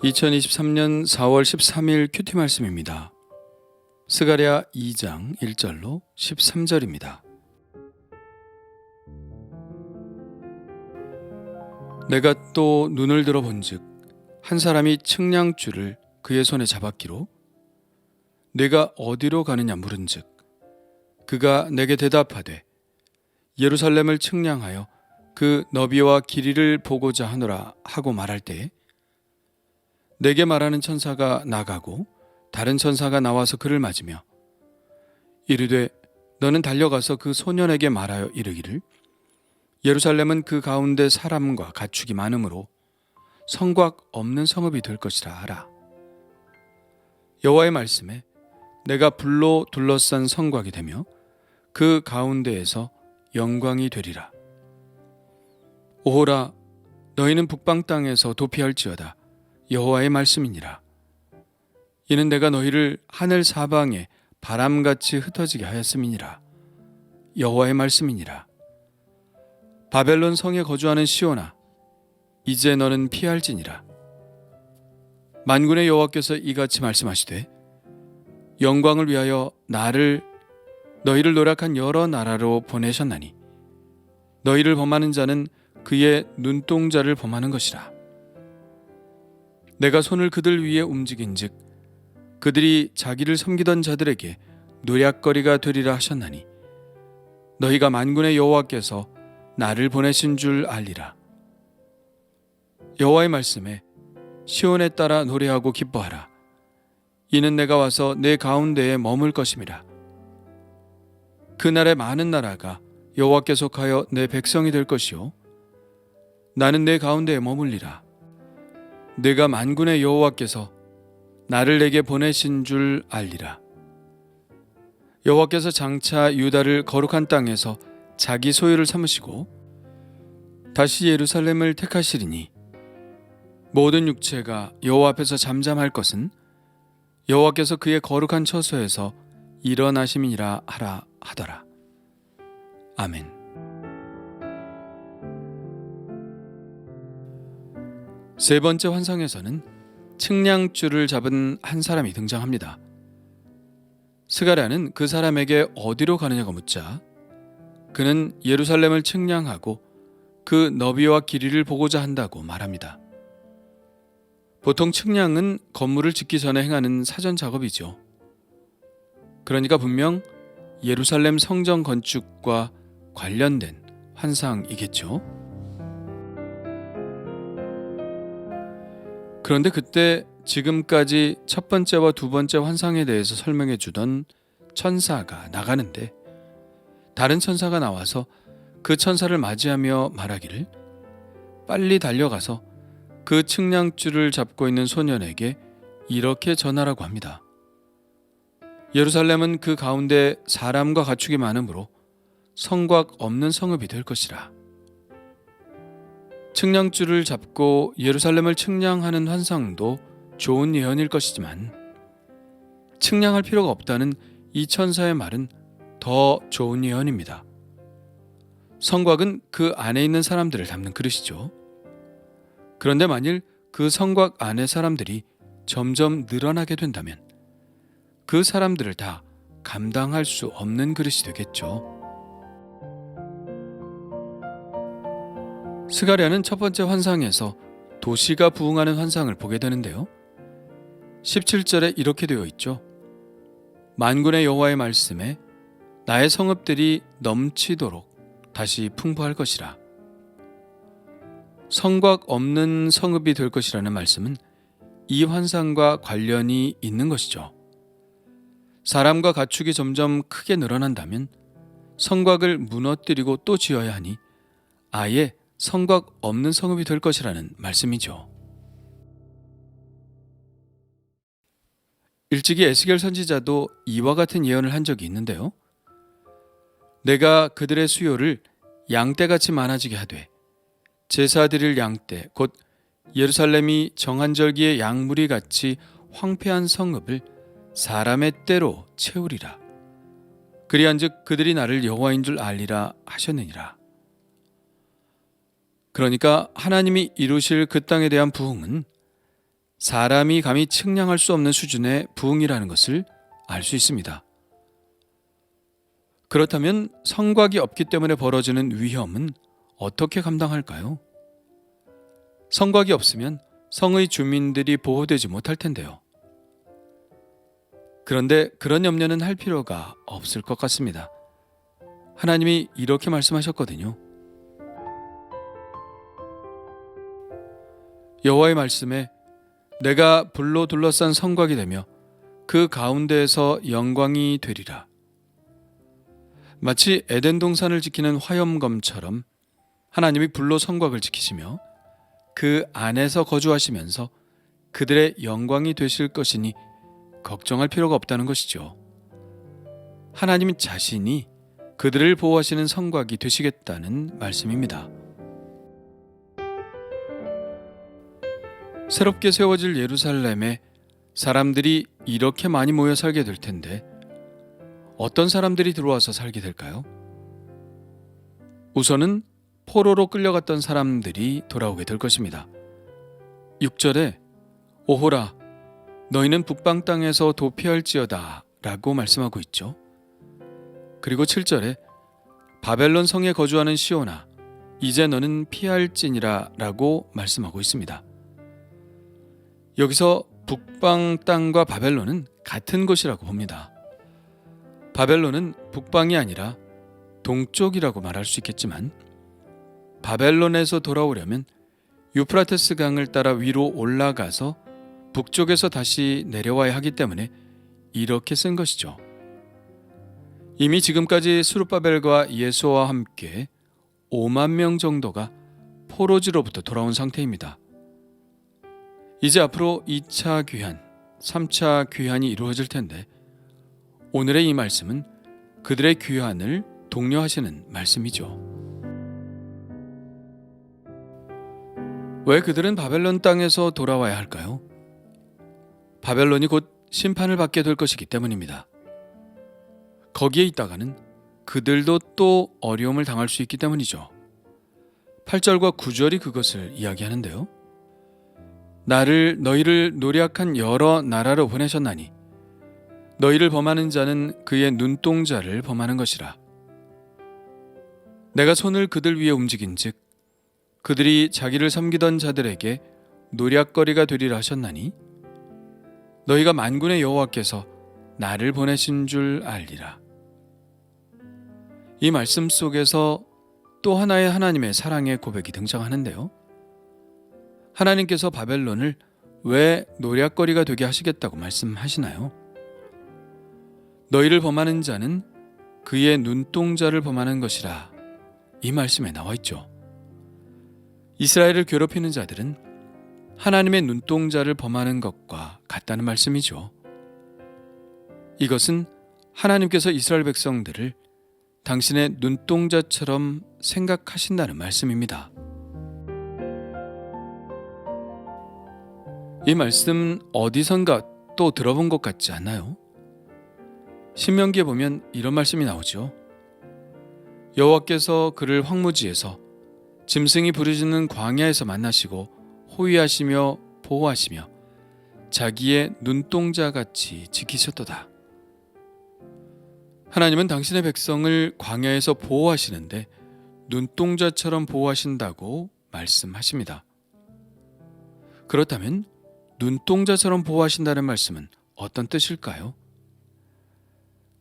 2023년 4월 13일 큐티 말씀입니다. 스가랴 2장 1절로 13절입니다. 내가 또 눈을 들어 본즉 한 사람이 측량줄을 그의 손에 잡았기로 내가 어디로 가느냐 물은즉 그가 내게 대답하되 예루살렘을 측량하여 그 너비와 길이를 보고자 하노라 하고 말할 때에 내게 말하는 천사가 나가고 다른 천사가 나와서 그를 맞으며 이르되 너는 달려가서 그 소년에게 말하여 이르기를 예루살렘은 그 가운데 사람과 가축이 많으므로 성곽 없는 성읍이 될 것이라 하라. 여호와의 말씀에 내가 불로 둘러싼 성곽이 되며 그 가운데에서 영광이 되리라. 오호라 너희는 북방 땅에서 도피할지어다. 여호와의 말씀이니라. 이는 내가 너희를 하늘 사방에 바람같이 흩어지게 하였음이니라. 여호와의 말씀이니라. 바벨론 성에 거주하는 시온아, 이제 너는 피할지니라. 만군의 여호와께서 이같이 말씀하시되 영광을 위하여 너희를 노력한 여러 나라로 보내셨나니 너희를 범하는 자는 그의 눈동자를 범하는 것이라. 내가 손을 그들 위에 움직인즉 그들이 자기를 섬기던 자들에게 노략거리가 되리라 하셨나니 너희가 만군의 여호와께서 나를 보내신 줄 알리라. 여호와의 말씀에 시온에 따라 노래하고 기뻐하라. 이는 내가 와서 내 가운데에 머물 것임이라. 그날에 많은 나라가 여호와께 속하여 내 백성이 될 것이요 나는 내 가운데에 머물리라. 내가 만군의 여호와께서 나를 내게 보내신 줄 알리라. 여호와께서 장차 유다를 거룩한 땅에서 자기 소유를 삼으시고 다시 예루살렘을 택하시리니 모든 육체가 여호와 앞에서 잠잠할 것은 여호와께서 그의 거룩한 처소에서 일어나심이니라 하라 하더라. 아멘. 세 번째 환상에서는 측량줄을 잡은 한 사람이 등장합니다. 스가랴는 그 사람에게 어디로 가느냐고 묻자 그는 예루살렘을 측량하고 그 너비와 길이를 보고자 한다고 말합니다. 보통 측량은 건물을 짓기 전에 행하는 사전 작업이죠. 그러니까 분명 예루살렘 성전 건축과 관련된 환상이겠죠. 그런데 그때 지금까지 첫 번째와 두 번째 환상에 대해서 설명해 주던 천사가 나가는데 다른 천사가 나와서 그 천사를 맞이하며 말하기를 빨리 달려가서 그 측량줄을 잡고 있는 소년에게 이렇게 전하라고 합니다. 예루살렘은 그 가운데 사람과 가축이 많으므로 성곽 없는 성읍이 될 것이라. 측량줄을 잡고 예루살렘을 측량하는 환상도 좋은 예언일 것이지만 측량할 필요가 없다는 이 천사의 말은 더 좋은 예언입니다. 성곽은 그 안에 있는 사람들을 담는 그릇이죠. 그런데 만일 그 성곽 안의 사람들이 점점 늘어나게 된다면 그 사람들을 다 감당할 수 없는 그릇이 되겠죠. 스가랴는 첫 번째 환상에서 도시가 부흥하는 환상을 보게 되는데요. 17절에 이렇게 되어 있죠. 만군의 여호와의 말씀에 나의 성읍들이 넘치도록 다시 풍부할 것이라. 성곽 없는 성읍이 될 것이라는 말씀은 이 환상과 관련이 있는 것이죠. 사람과 가축이 점점 크게 늘어난다면 성곽을 무너뜨리고 또 지어야 하니 아예 성곽 없는 성읍이 될 것이라는 말씀이죠. 일찍이 에스겔 선지자도 이와 같은 예언을 한 적이 있는데요. 내가 그들의 수요를 양떼같이 많아지게 하되 제사 드릴 양떼 곧 예루살렘이 정한절기의 양무리 같이 황폐한 성읍을 사람의 떼로 채우리라. 그리한즉 그들이 나를 여호와인 줄 알리라 하셨느니라. 그러니까 하나님이 이루실 그 땅에 대한 부흥은 사람이 감히 측량할 수 없는 수준의 부흥이라는 것을 알 수 있습니다. 그렇다면 성곽이 없기 때문에 벌어지는 위험은 어떻게 감당할까요? 성곽이 없으면 성의 주민들이 보호되지 못할 텐데요. 그런데 그런 염려는 할 필요가 없을 것 같습니다. 하나님이 이렇게 말씀하셨거든요. 여호와의 말씀에 내가 불로 둘러싼 성곽이 되며 그 가운데에서 영광이 되리라. 마치 에덴 동산을 지키는 화염검처럼 하나님이 불로 성곽을 지키시며 그 안에서 거주하시면서 그들의 영광이 되실 것이니 걱정할 필요가 없다는 것이죠. 하나님 자신이 그들을 보호하시는 성곽이 되시겠다는 말씀입니다. 새롭게 세워질 예루살렘에 사람들이 이렇게 많이 모여 살게 될 텐데 어떤 사람들이 들어와서 살게 될까요? 우선은 포로로 끌려갔던 사람들이 돌아오게 될 것입니다. 6절에 오호라 너희는 북방 땅에서 도피할지어다 라고 말씀하고 있죠. 그리고 7절에 바벨론 성에 거주하는 시온아 이제 너는 피할지니라 라고 말씀하고 있습니다. 여기서 북방 땅과 바벨론은 같은 곳이라고 봅니다. 바벨론은 북방이 아니라 동쪽이라고 말할 수 있겠지만 바벨론에서 돌아오려면 유프라테스 강을 따라 위로 올라가서 북쪽에서 다시 내려와야 하기 때문에 이렇게 쓴 것이죠. 이미 지금까지 스룹바벨과 예수와 함께 5만 명 정도가 포로지로부터 돌아온 상태입니다. 이제 앞으로 2차 귀환, 3차 귀환이 이루어질 텐데 오늘의 이 말씀은 그들의 귀환을 독려하시는 말씀이죠. 왜 그들은 바벨론 땅에서 돌아와야 할까요? 바벨론이 곧 심판을 받게 될 것이기 때문입니다. 거기에 있다가는 그들도 또 어려움을 당할 수 있기 때문이죠. 8절과 9절이 그것을 이야기하는데요. 너희를 노략한 여러 나라로 보내셨나니 너희를 범하는 자는 그의 눈동자를 범하는 것이라. 내가 손을 그들 위에 움직인즉 그들이 자기를 섬기던 자들에게 노략거리가 되리라 하셨나니 너희가 만군의 여호와께서 나를 보내신 줄 알리라. 이 말씀 속에서 또 하나의 하나님의 사랑의 고백이 등장하는데요. 하나님께서 바벨론을 왜 노략거리가 되게 하시겠다고 말씀하시나요? 너희를 범하는 자는 그의 눈동자를 범하는 것이라 이 말씀에 나와 있죠. 이스라엘을 괴롭히는 자들은 하나님의 눈동자를 범하는 것과 같다는 말씀이죠. 이것은 하나님께서 이스라엘 백성들을 당신의 눈동자처럼 생각하신다는 말씀입니다. 이 말씀 어디선가 또 들어본 것 같지 않나요? 신명기에 보면 이런 말씀이 나오죠. 여호와께서 그를 황무지에서 짐승이 부르짖는 광야에서 만나시고 호위하시며 보호하시며 자기의 눈동자같이 지키셨도다. 하나님은 당신의 백성을 광야에서 보호하시는데 눈동자처럼 보호하신다고 말씀하십니다. 그렇다면 눈동자처럼 보호하신다는 말씀은 어떤 뜻일까요?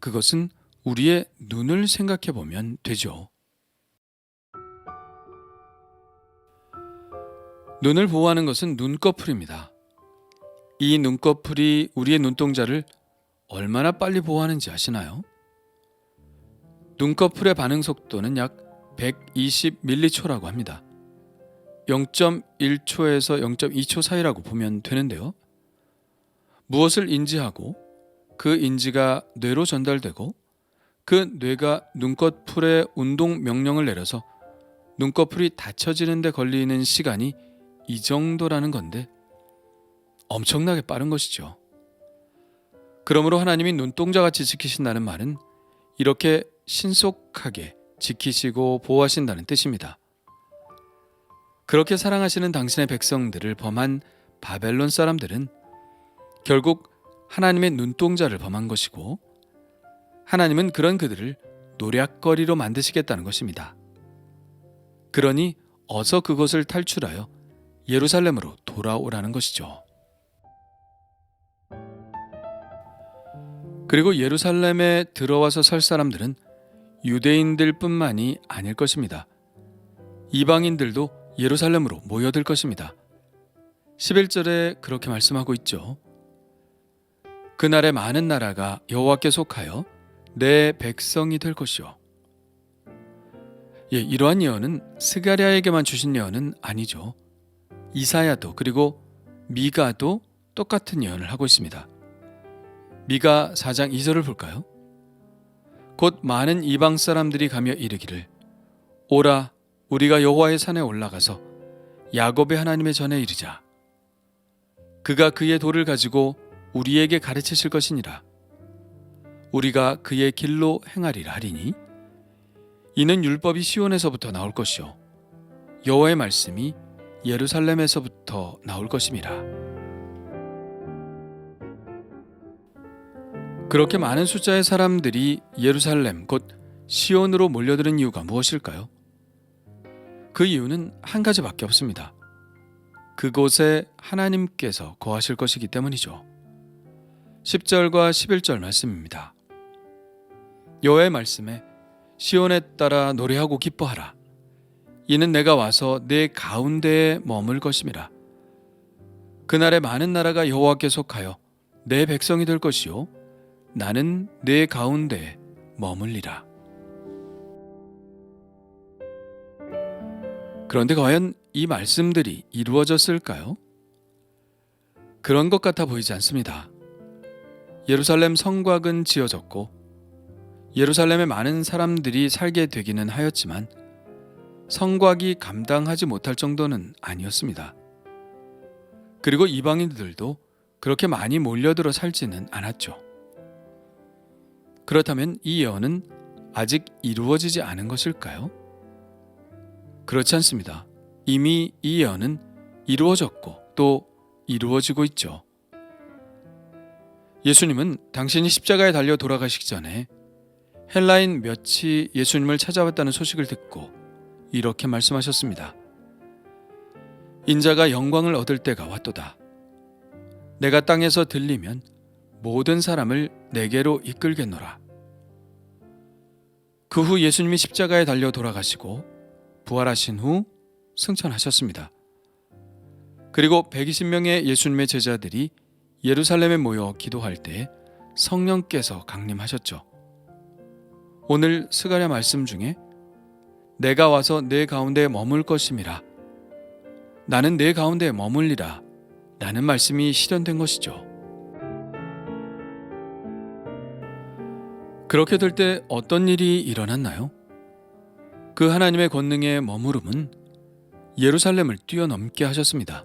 그것은 우리의 눈을 생각해 보면 되죠. 눈을 보호하는 것은 눈꺼풀입니다. 이 눈꺼풀이 우리의 눈동자를 얼마나 빨리 보호하는지 아시나요? 눈꺼풀의 반응 속도는 약 120m초라고 합니다. 0.1초에서 0.2초 사이라고 보면 되는데요. 무엇을 인지하고 그 인지가 뇌로 전달되고 그 뇌가 눈꺼풀에 운동 명령을 내려서 눈꺼풀이 닫혀지는 데 걸리는 시간이 이 정도라는 건데 엄청나게 빠른 것이죠. 그러므로 하나님이 눈동자같이 지키신다는 말은 이렇게 신속하게 지키시고 보호하신다는 뜻입니다. 그렇게 사랑하시는 당신의 백성들을 범한 바벨론 사람들은 결국 하나님의 눈동자를 범한 것이고 하나님은 그런 그들을 노략거리로 만드시겠다는 것입니다. 그러니 어서 그것을 탈출하여 예루살렘으로 돌아오라는 것이죠. 그리고 예루살렘에 들어와서 설 사람들은 유대인들 뿐만이 아닐 것입니다. 이방인들도 예루살렘으로 모여들 것입니다. 11절에 그렇게 말씀하고 있죠. 그날에 많은 나라가 여호와께 속하여 내 백성이 될 것이요. 이러한 예언은 스가랴에게만 주신 예언은 아니죠. 이사야도 그리고 미가도 똑같은 예언을 하고 있습니다. 미가 4장 2절을 볼까요? 곧 많은 이방 사람들이 가며 이르기를 오라 우리가 여호와의 산에 올라가서 야곱의 하나님의 전에 이르자. 그가 그의 도를 가지고 우리에게 가르치실 것이니라. 우리가 그의 길로 행하리라 하리니 이는 율법이 시온에서부터 나올 것이요 여호와의 말씀이 예루살렘에서부터 나올 것임이라. 그렇게 많은 숫자의 사람들이 예루살렘 곧 시온으로 몰려드는 이유가 무엇일까요? 그 이유는 한 가지밖에 없습니다. 그곳에 하나님께서 거하실 것이기 때문이죠. 10절과 11절 말씀입니다. 여호와의 말씀에 시온에 따라 노래하고 기뻐하라. 이는 내가 와서 내 가운데에 머물 것임이라. 그날에 많은 나라가 여호와께 속하여 내 백성이 될 것이요 나는 내 가운데에 머물리라. 그런데 과연 이 말씀들이 이루어졌을까요? 그런 것 같아 보이지 않습니다. 예루살렘 성곽은 지어졌고 예루살렘에 많은 사람들이 살게 되기는 하였지만 성곽이 감당하지 못할 정도는 아니었습니다. 그리고 이방인들도 그렇게 많이 몰려들어 살지는 않았죠. 그렇다면 이 예언은 아직 이루어지지 않은 것일까요? 그렇지 않습니다. 이미 이 예언은 이루어졌고 또 이루어지고 있죠. 예수님은 당신이 십자가에 달려 돌아가시기 전에 헬라인 몇이 예수님을 찾아왔다는 소식을 듣고 이렇게 말씀하셨습니다. 인자가 영광을 얻을 때가 왔도다. 내가 땅에서 들리면 모든 사람을 내게로 이끌겠노라. 그 후 예수님이 십자가에 달려 돌아가시고 부활하신 후 승천하셨습니다. 그리고 120명의 예수님의 제자들이 예루살렘에 모여 기도할 때 성령께서 강림하셨죠. 오늘 스가랴 말씀 중에 내가 와서 내 가운데에 머물 것임이라. 나는 내 가운데에 머물리라. 라는 말씀이 실현된 것이죠. 그렇게 될 때 어떤 일이 일어났나요? 그 하나님의 권능의 머무름은 예루살렘을 뛰어넘게 하셨습니다.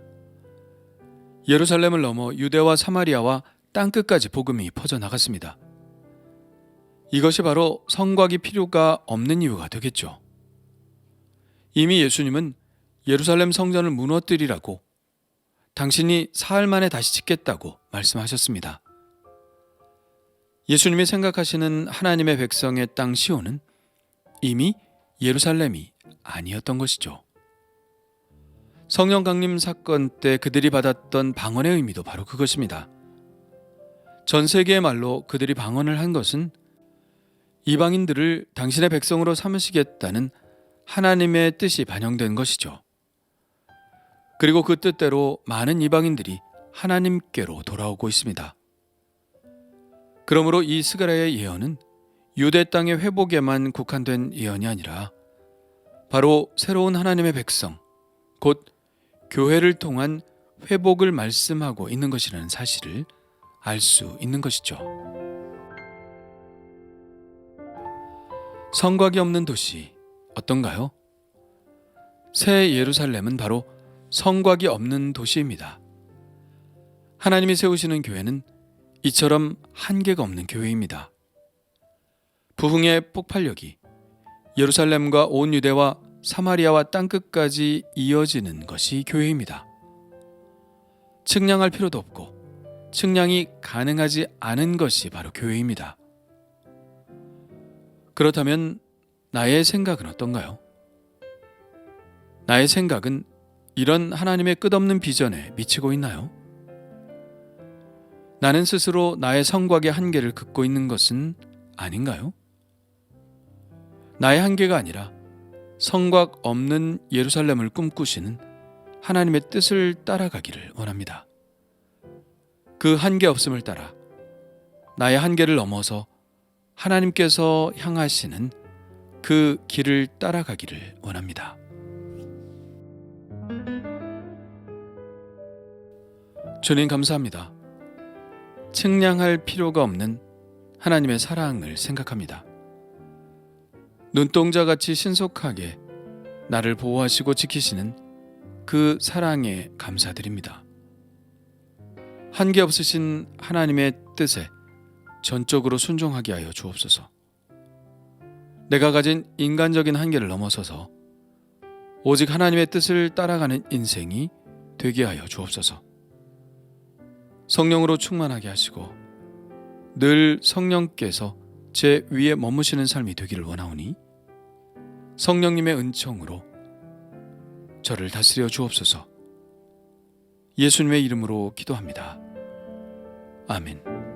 예루살렘을 넘어 유대와 사마리아와 땅끝까지 복음이 퍼져나갔습니다. 이것이 바로 성곽이 필요가 없는 이유가 되겠죠. 이미 예수님은 예루살렘 성전을 무너뜨리라고 당신이 사흘 만에 다시 짓겠다고 말씀하셨습니다. 예수님이 생각하시는 하나님의 백성의 땅 시온은 이미 예루살렘이 아니었던 것이죠. 성령 강림 사건 때 그들이 받았던 방언의 의미도 바로 그것입니다. 전 세계의 말로 그들이 방언을 한 것은 이방인들을 당신의 백성으로 삼으시겠다는 하나님의 뜻이 반영된 것이죠. 그리고 그 뜻대로 많은 이방인들이 하나님께로 돌아오고 있습니다. 그러므로 이 스가랴의 예언은 유대 땅의 회복에만 국한된 예언이 아니라 바로 새로운 하나님의 백성, 곧 교회를 통한 회복을 말씀하고 있는 것이라는 사실을 알 수 있는 것이죠. 성곽이 없는 도시 어떤가요? 새 예루살렘은 바로 성곽이 없는 도시입니다. 하나님이 세우시는 교회는 이처럼 한계가 없는 교회입니다. 부흥의 폭발력이 예루살렘과 온 유대와 사마리아와 땅끝까지 이어지는 것이 교회입니다. 측량할 필요도 없고 측량이 가능하지 않은 것이 바로 교회입니다. 그렇다면 나의 생각은 어떤가요? 나의 생각은 이런 하나님의 끝없는 비전에 미치고 있나요? 나는 스스로 나의 성곽의 한계를 긋고 있는 것은 아닌가요? 나의 한계가 아니라 성곽 없는 예루살렘을 꿈꾸시는 하나님의 뜻을 따라가기를 원합니다. 그 한계 없음을 따라 나의 한계를 넘어서 하나님께서 향하시는 그 길을 따라가기를 원합니다. 주님 감사합니다. 측량할 필요가 없는 하나님의 사랑을 생각합니다. 눈동자같이 신속하게 나를 보호하시고 지키시는 그 사랑에 감사드립니다. 한계 없으신 하나님의 뜻에 전적으로 순종하게 하여 주옵소서. 내가 가진 인간적인 한계를 넘어서서 오직 하나님의 뜻을 따라가는 인생이 되게 하여 주옵소서. 성령으로 충만하게 하시고 늘 성령께서 제 위에 머무시는 삶이 되기를 원하오니 성령님의 은총으로 저를 다스려 주옵소서. 예수님의 이름으로 기도합니다. 아멘.